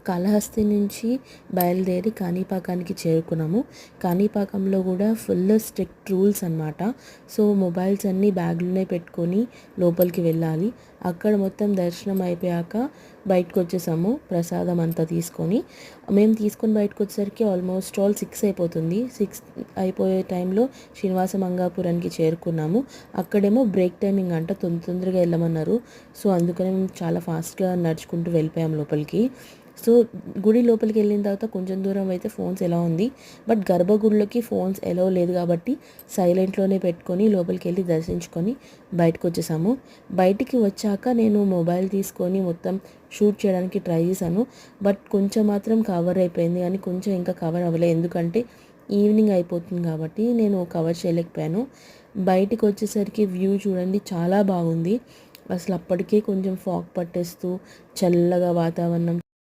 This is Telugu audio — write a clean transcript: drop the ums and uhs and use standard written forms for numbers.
కాళహస్తి నుంచి బయలుదేరి కాణిపాకానికి చేరుకున్నాము. కాణిపాకంలో కూడా ఫుల్ స్ట్రిక్ట్ రూల్స్ అనమాట. సో మొబైల్స్ అన్నీ బ్యాగ్లోనే పెట్టుకొని లోపలికి వెళ్ళాలి. అక్కడ మొత్తం దర్శనం అయిపోయాక బయటకు వచ్చేసాము ప్రసాదం అంతా తీసుకొని. మేము తీసుకొని బయటకు వచ్చేసరికి ఆల్మోస్ట్ 6 అయిపోతుంది. 6 అయిపోయే టైంలో శ్రీనివాస మంగాపురానికి చేరుకున్నాము. అక్కడేమో బ్రేక్ టైమింగ్ అంట, తొందరగా వెళ్ళమన్నారు. సో అందుకనే మేము చాలా ఫాస్ట్గా నడుచుకుంటూ వెళ్ళిపోయాము లోపలికి. సో గుడి లోపలికి వెళ్ళిన తర్వాత కొంచెం దూరం అయితే ఫోన్స్ ఎలా ఉంది, బట్ గర్భగుడిలోకి ఫోన్స్ ఎలా లేదు కాబట్టి సైలెంట్లోనే పెట్టుకొని లోపలికి వెళ్ళి దర్శించుకొని బయటకు వచ్చేసాము. బయటికి వచ్చాక నేను మొబైల్ తీసుకొని మొత్తం షూట్ చేయడానికి ట్రై చేశాను. బట్ కొంచెం మాత్రం కవర్ అయిపోయింది, కానీ కొంచెం ఇంకా కవర్ అవ్వలేదు, ఎందుకంటే ఈవినింగ్ అయిపోతుంది కాబట్టి నేను కవర్ చేయలేకపోయాను. బయటికి వచ్చేసరికి వ్యూ చూడండి చాలా బాగుంది. అసలు అప్పటికే కొంచెం ఫాగ్ పట్టేస్తూ చల్లగా వాతావరణం